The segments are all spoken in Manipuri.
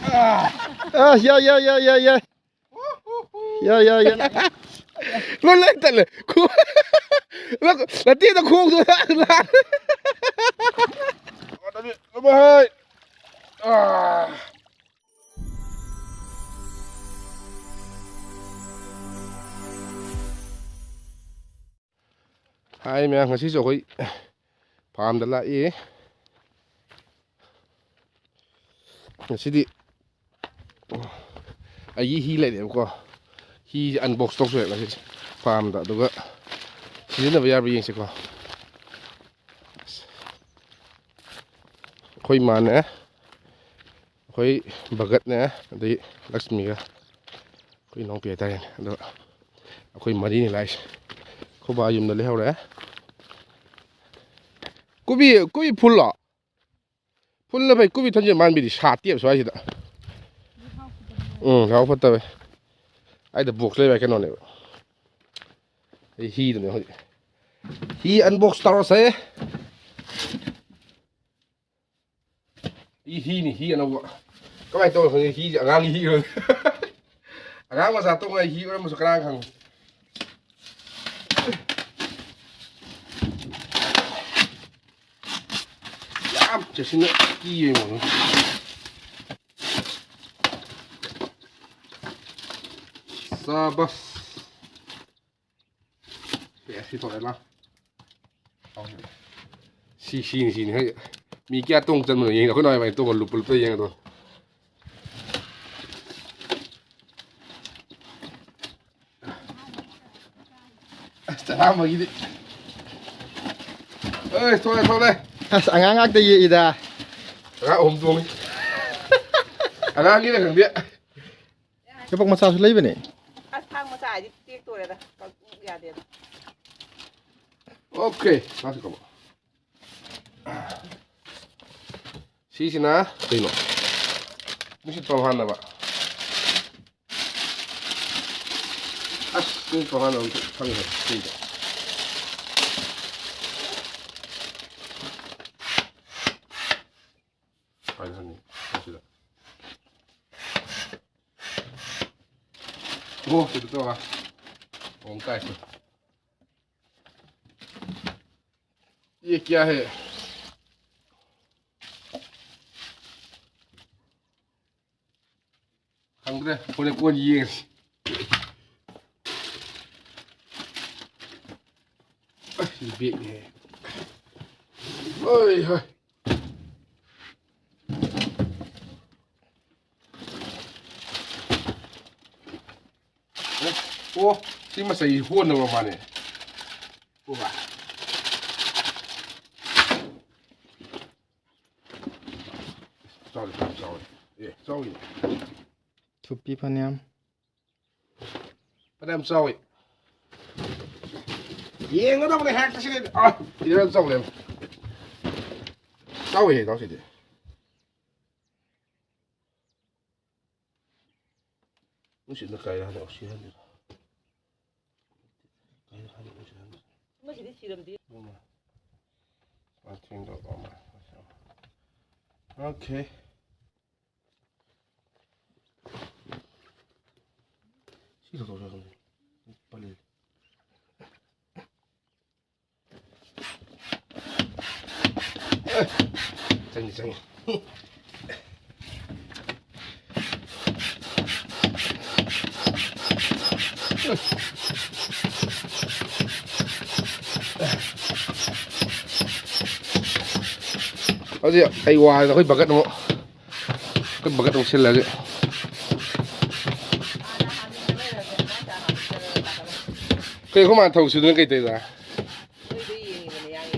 Yeah. Luôn lên tận này. Là tiên nó khuôn rồi đó. Nó bơi hơi. Hai mẹ ngasih rồi. Paham dah lah Ngasih di. Eigi hi lại điểm qua. Hi unbox stock rồi là paham dah tu ke. Sini nak biar begini sih Khoi mana khoi bagat nè di Lakshmi ka khoi nong pia tai do khoi mari ni lai kho ba yum na le hau ra kubi phul la bai kubi thanje man bi di sha tiep so ai da hau phat ta bai ai da box le bai ka no ne hi da ne hi unbox tar sai hi ni hi nó các bạn tôi không hi ngang hi rồi ngang mà sao tôi ngay hi có một số ngang thằng dám chỉ xin nữa hi gì mà sao bớt để xin thôi là xin hơiมีแก้ตรงจนเหมือนอย่างเราก็น้อยไปตัวมันหลุดไปยังตัวจะทำมากี่ดิเอ้ยโทษเลยอังงักได้ยี่อีดาอมตัวนี้อังงักนี่เลยถึงเนี้ยจะพกมาซาสุเลยไปนี่ทางมาจ่ายที่ตัวเลยนะก็ยาเดียวโอเคมาสิครับSisina, tino. Mesti tahan apa? Ini tahan untuk tangga, tidak. Ayo ni, sudah. Oh, itu tu ah. Ongkai tu. Ye क्या है? Không đấy, con này gì? Bị này. Ôi hơi. Ô, xin mà xài huôn đâu mà này. Ô bà. Sorry. toubiba niam Padam sorry. Yên nó đâu này hack cái này. Thì nó xong liền. Sorry, đó thì. Nó chỉ nó cài ra được xí hơn. Cài ra được xí hơn. Nó chỉ đi xí đầm đi. Đúng rồi. Mà听到了吗？OK。这个多少东西？不离。整。Có gì ạ? Ai hoài rồi, bật cái nó. Cái bật cái nó xin là gì? Cái không mà thầu sử dụng cái gì ra?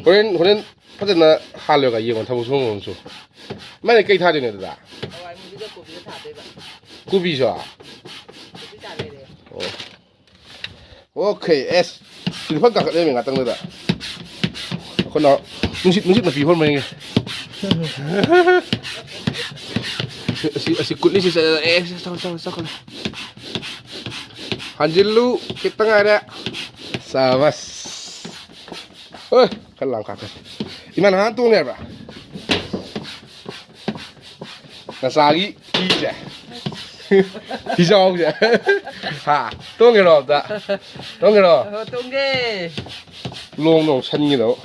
Hôm phát hiện là hà liệu cái gì còn thầu xuống không số? Mấy cái cây thà gì nữa ra? Cú bì sao? Ok, S. Xin phát cả cái này mình ngắt tăng nữa. Con nó, muốn xịt là phí hơn mình. Si Kut ni si sao con. Hanjilu kita nggak ada. Sawas. Kalang kakak. Gimana hantu nih, Pak? ꯅꯁꯥꯒꯤ ꯐꯤꯁꯦ ꯐꯤꯖꯥꯎꯁꯦ ꯍꯥ ꯇꯣꯡꯒꯦꯔꯣ ꯑꯝꯇ ꯇꯣꯡꯒꯦꯔꯣ ꯇꯨꯡꯒꯦ ꯂꯣꯡ ꯁꯟꯒꯤꯗꯣ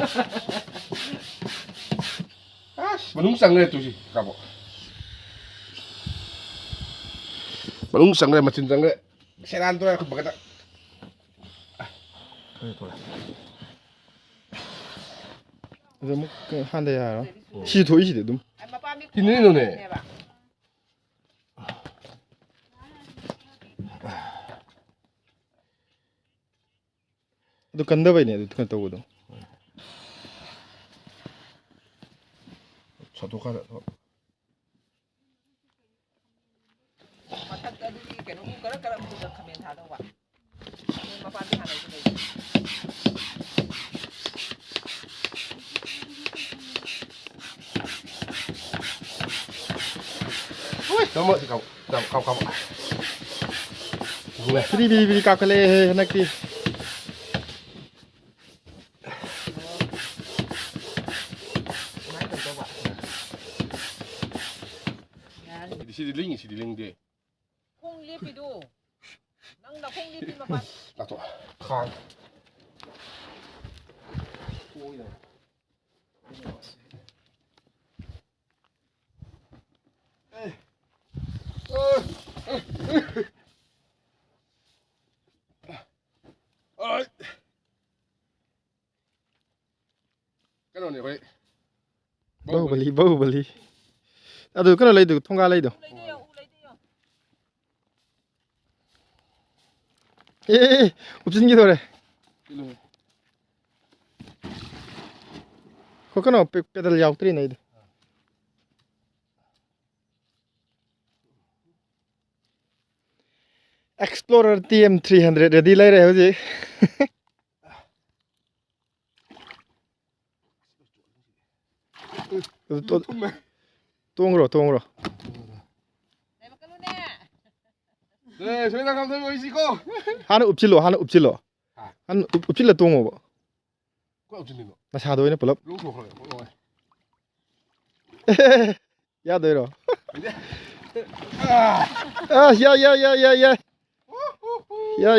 ꯑꯁ ꯃꯅꯨꯡ ꯆꯪꯈ꯭ꯔꯦ ꯇꯨꯁꯤ ꯀꯥꯕꯣ ꯃꯅꯨꯡ ꯆꯪꯈ꯭ꯔꯦ ꯃꯆꯤꯟ ꯆꯪꯈ꯭ꯔꯦ ꯁꯦꯔꯥꯟ ꯇꯣꯔꯥꯟ ꯈꯨꯠꯄꯒꯗ ꯑꯗꯨ ꯑꯃꯨꯛ ꯍꯥꯟꯗ ꯌꯥꯔꯣꯏ ꯁꯤ ꯊꯣꯛꯏꯁꯤꯗꯤ ꯑꯗꯨꯝ ꯀꯤꯅꯤꯅꯣꯅꯦ ꯑꯗꯨ ꯀꯟꯗꯕꯩꯅꯦ ꯑꯗꯨ ꯀꯩꯅꯣ ꯇꯧꯕꯗꯣ ꯁꯠꯇꯣꯛꯈ꯭ꯔ ꯃꯊꯛꯇ ꯑꯗꯨꯒꯤ ꯀꯩꯅꯣ ꯀꯔꯝ ꯀꯔꯝꯕꯗꯨꯗ ꯈꯥꯃꯦꯟ ꯊꯥꯗꯧꯕ ꯃꯄꯥꯟꯗꯤ ꯍꯥꯟꯅꯁꯨ ꯂꯩ Tama ikaw. Kaw. ꯕꯤꯔꯤ ꯀꯥꯈꯠꯂꯛꯑꯦ ꯍꯟꯗꯛꯇꯤ Sidi lingde. ꯈꯣꯡ ꯂꯦꯞꯄꯤꯗꯣ ꯅꯪꯅ ꯈꯣꯡ ꯂꯦꯞꯄꯤ ꯃꯄꯥꯟ Lato. Khang. Kailangan niya Bahubali ꯑꯗꯨ ꯀꯩꯅꯣ ꯂꯩꯗꯣ ꯊꯣꯡꯒꯥ ꯂꯩꯗꯣ ꯑꯦ ꯎꯞꯁꯤꯟꯈꯤꯗꯧꯔꯦ ꯀꯩꯅꯣ ꯄꯦꯗꯜ ꯌꯥꯎꯗ꯭ꯔꯤꯅꯦ ꯑꯩꯗꯤ ꯑꯦꯛꯁꯄ꯭ꯂꯣꯔꯔ TM300 ꯔꯦꯗꯤ ꯂꯩꯔꯦ ꯍꯧꯖꯤꯛ ꯇꯣꯡꯈ꯭ꯔꯣ ꯍꯥꯟꯅ ꯎꯞꯁꯤꯜꯂ ꯇꯣꯡꯉꯣꯕ ꯅꯁꯥꯗ ꯑꯣꯏꯅ ꯄꯨꯂꯞ ꯌꯥꯗꯣꯏꯔꯣ ꯌꯥꯏ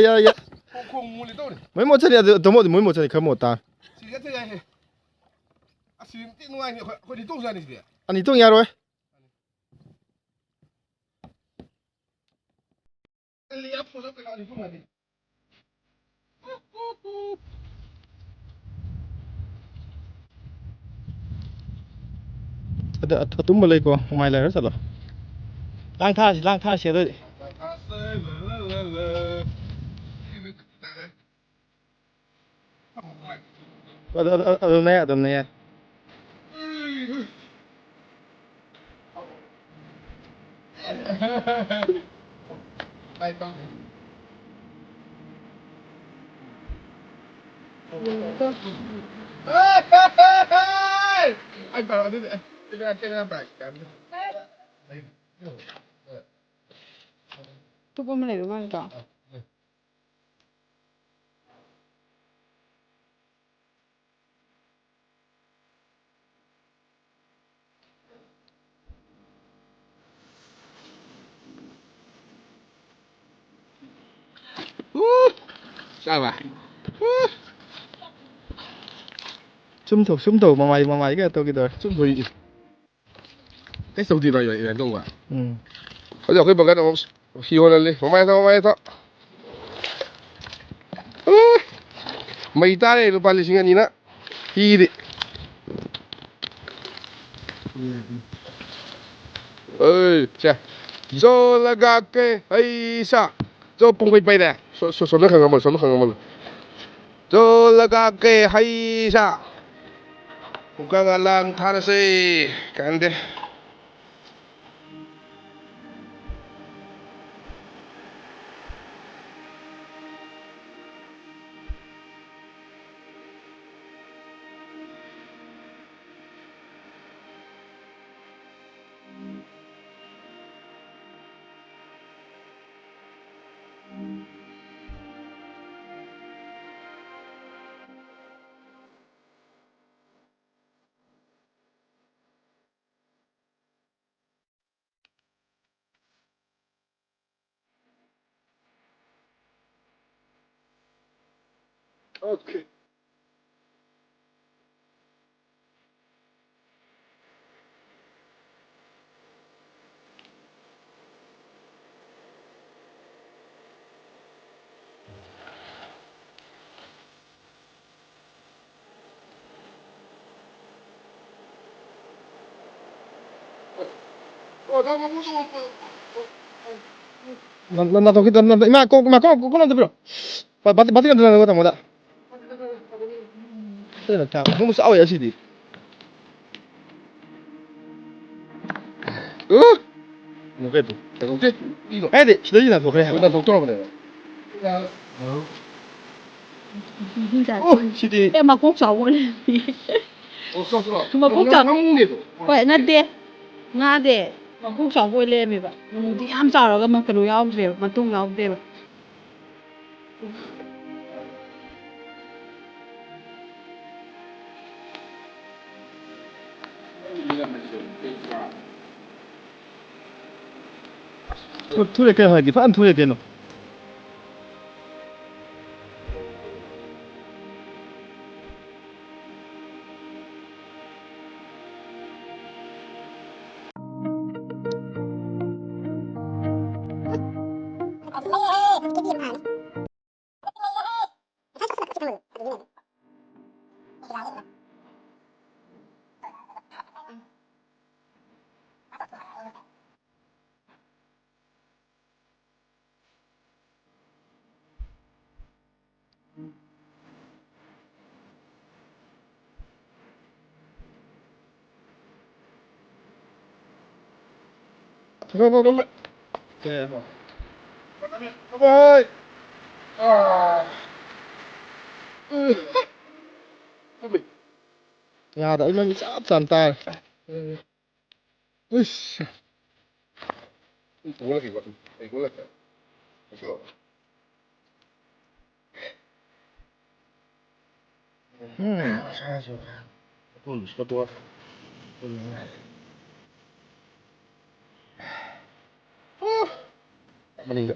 ꯃꯣꯏ ꯃꯣꯠꯆꯅꯤ ꯑꯗꯨ ꯇꯃꯣꯗꯤ ꯃꯣꯏ ꯃꯣꯠꯆꯅꯤ ꯈꯔ ꯃꯣꯠ ꯇꯥꯔ ꯑꯅꯤ ꯇꯣꯡ ꯌꯥꯔꯣꯏ ꯑꯗ ꯑꯇꯨꯝꯕ ꯂꯩꯀꯣ ꯃꯃꯥꯏ ꯂꯩꯔ ꯆꯠꯂꯣ ꯂꯥꯡ ꯊꯥꯁꯤ ꯑꯗꯨꯗꯤ ꯑꯗꯨꯝꯅ ꯌꯥꯏ touba ꯑꯃ ꯂꯩꯕ ꯃꯥꯜꯂꯤꯀꯣ Sao ꯁꯨꯝ ꯇꯧ ꯃꯃꯥꯏ ꯀꯩꯅꯣ ꯇꯧꯈꯤꯗꯧꯔꯦ Sum thôi. Cái sầu thì nói vậy đúng không ạ? ꯎꯝ Bây giờ cái bậc nó hiu lên đi. Mày tao. Mày ta đây lupa lising ani na. Hiri. Ơi, chà. Zo laga ke ai sa. Zo pung pai nè. So nó khang ngamul. Zo laga ke hai sa. Bukan lang thana se. Kan deh. OK。哦，他们不是我。那东西那妈过那这边，把这个那个怎么的？这个讲，我们是熬夜去的。não vedo. Cittadina tuo credo. Non trovo ne. Siti. Ma cũng cháu muốn lên mà cũng cháu vậy nó đi nga đi mà cũng cháu vui lên mày vậy đi ham sao rồi mà cái đồ về mà tung nhau về Tu le che fai? Fan tu le pieno. Come. Che Vai. Ah. Come. Ja, da immer mit Absandtal. Uish. Guarda che guarda. Guarda che. Ecco. Poi sto tua. Maninga.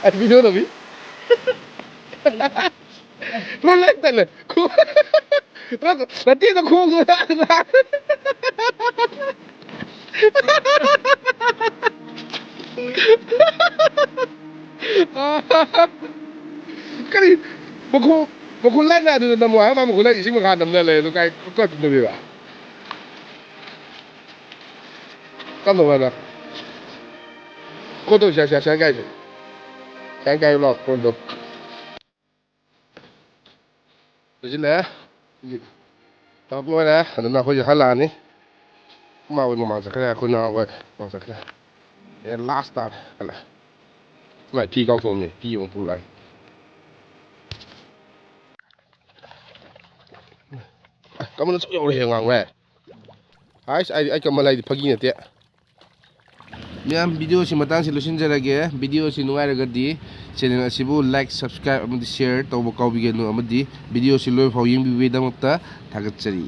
Hai video dove? Non lettele! La tienda con cái gì một con lết ra từ nằm ngoài mà một con lết gì xin một hạt nằm ra này tôi cái có được gì à con đồ này con đồ sáng cái lọt con đồ được chứ nè tao nói nè anh nào có gì hay là nè mà mình sẽ cái con nào vậy mình sẽ cái last time là mày thi cao số nhỉ thi用不来咁樣捉有你行嘅，唉，cầm lại thì phải gì nè tiệt. ꯃꯌꯥꯝ ꯚꯤꯗꯤꯑꯣꯁꯤ ꯃꯇꯥꯡꯁꯤ ꯂꯣꯏꯁꯤꯟꯖꯔꯒꯦ ꯚꯤꯗꯤꯑꯣꯁꯤ ꯅꯨꯡꯉꯥꯏꯔꯒꯗꯤ ꯆꯦꯅꯦꯜ ꯑꯁꯤꯕꯨ ꯂꯥꯏꯛ ꯁꯕꯁꯀ꯭ꯔꯥꯏꯕ ꯑꯃꯗꯤ ꯁꯤꯌꯔ ꯇꯧꯕ ꯀꯥꯎꯕꯤꯒꯅꯨ ꯑꯃꯗꯤ ꯚꯤꯗꯤꯑꯣꯁꯤ ꯂꯣꯏꯐꯥꯎ ꯌꯦꯡꯕꯤꯕꯒꯤꯗꯃꯛꯇ ꯊꯥꯒꯠꯆꯔꯤ